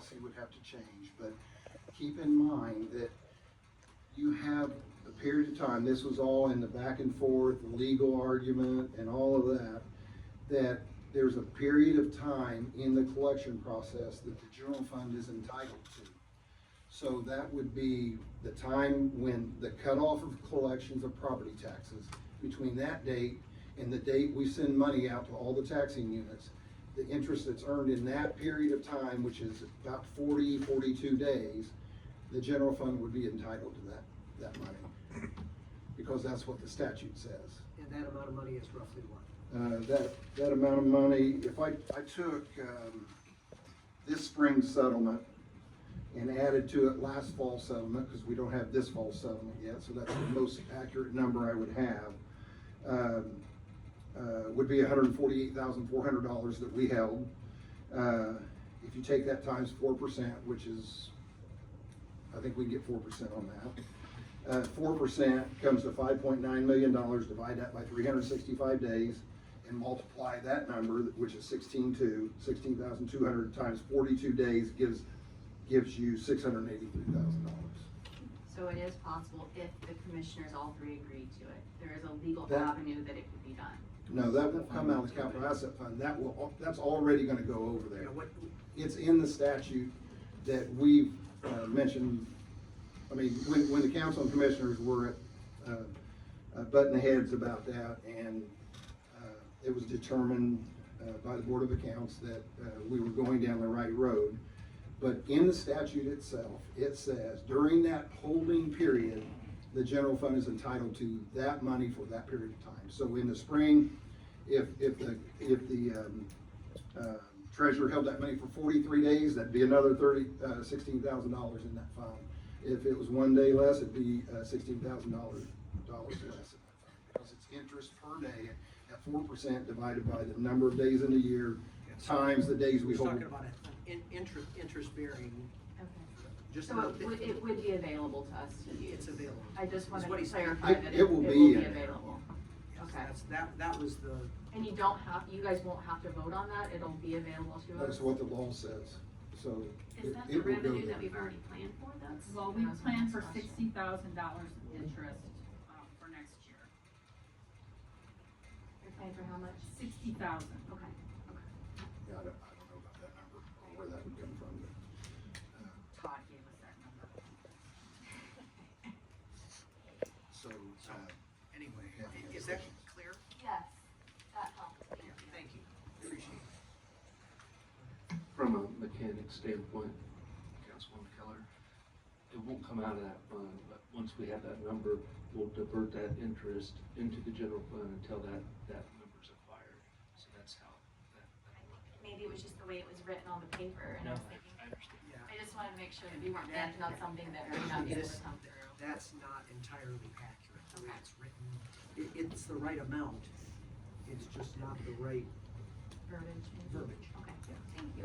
policy would have to change, but keep in mind that you have a period of time, this was all in the back and forth, the legal argument and all of that, that there's a period of time in the collection process that the general fund is entitled to. So that would be the time when the cutoff of collections of property taxes, between that date and the date we send money out to all the taxing units, the interest that's earned in that period of time, which is about 42 days, the general fund would be entitled to that money, because that's what the statute says. And that amount of money is roughly what? That amount of money, if I took this spring settlement and added to it last fall settlement, because we don't have this fall settlement yet, so that's the most accurate number I would have, would be $148,400 that we held. If you take that times 4%, which is, I think we can get 4% on that. 4% comes to $5.9 million, divide that by 365 days, and multiply that number, which is 16,200 times 42 days gives you $683,000. So it is possible if the commissioners all three agree to it. There is a legal That- avenue that it could be done. No, that won't come out of the capital asset fund. That's already gonna go over there. You know, what, It's in the statute that we've mentioned. I mean, when the council and commissioners were butting heads about that, and it was determined by the Board of Accounts that we were going down the right road. But in the statute itself, it says during that holding period, the general fund is entitled to that money for that period of time. So in the spring, if the treasurer held that money for 43 days, that'd be another $16,000 in that fund. If it was one day less, it'd be $16,000 less in that fund, because it's interest per day at 4% divided by the number of days in the year times the days we we're hold. talking about an interest bearing, Okay. just So it would be available to us to use. it's available. I just wanted Is what to he's saying. clarify that It will be available. Okay. That was the, And you guys won't have to vote on that, it'll be available to us? That's what the law says, so. Is that it the will go revenue there. that we've already planned for? That's. Well, we plan for $60,000 interest for next year. You're paying for how much? 60,000. Okay, okay. Yeah, I don't know about that number, or where that would come from, but, Todd gave us that number. so, anyway, Yeah. is that clear? Yes, that helps. Yeah, thank you, appreciate it. From a mechanic standpoint, Councilwoman Keller, it won't come out of that fund, but once we have that number, we'll divert that interest into the general fund until that number's acquired. So that's how that works. Maybe it was just the way it was written on the paper, and I was thinking, I understand. Yeah, I just wanted to make sure that we weren't banking on something that may not be able to come through. that's not entirely accurate, the way Okay. it's written. It's the right amount, it's just not the right Verbiage. maybe? verbiage. Okay, Yeah. thank you.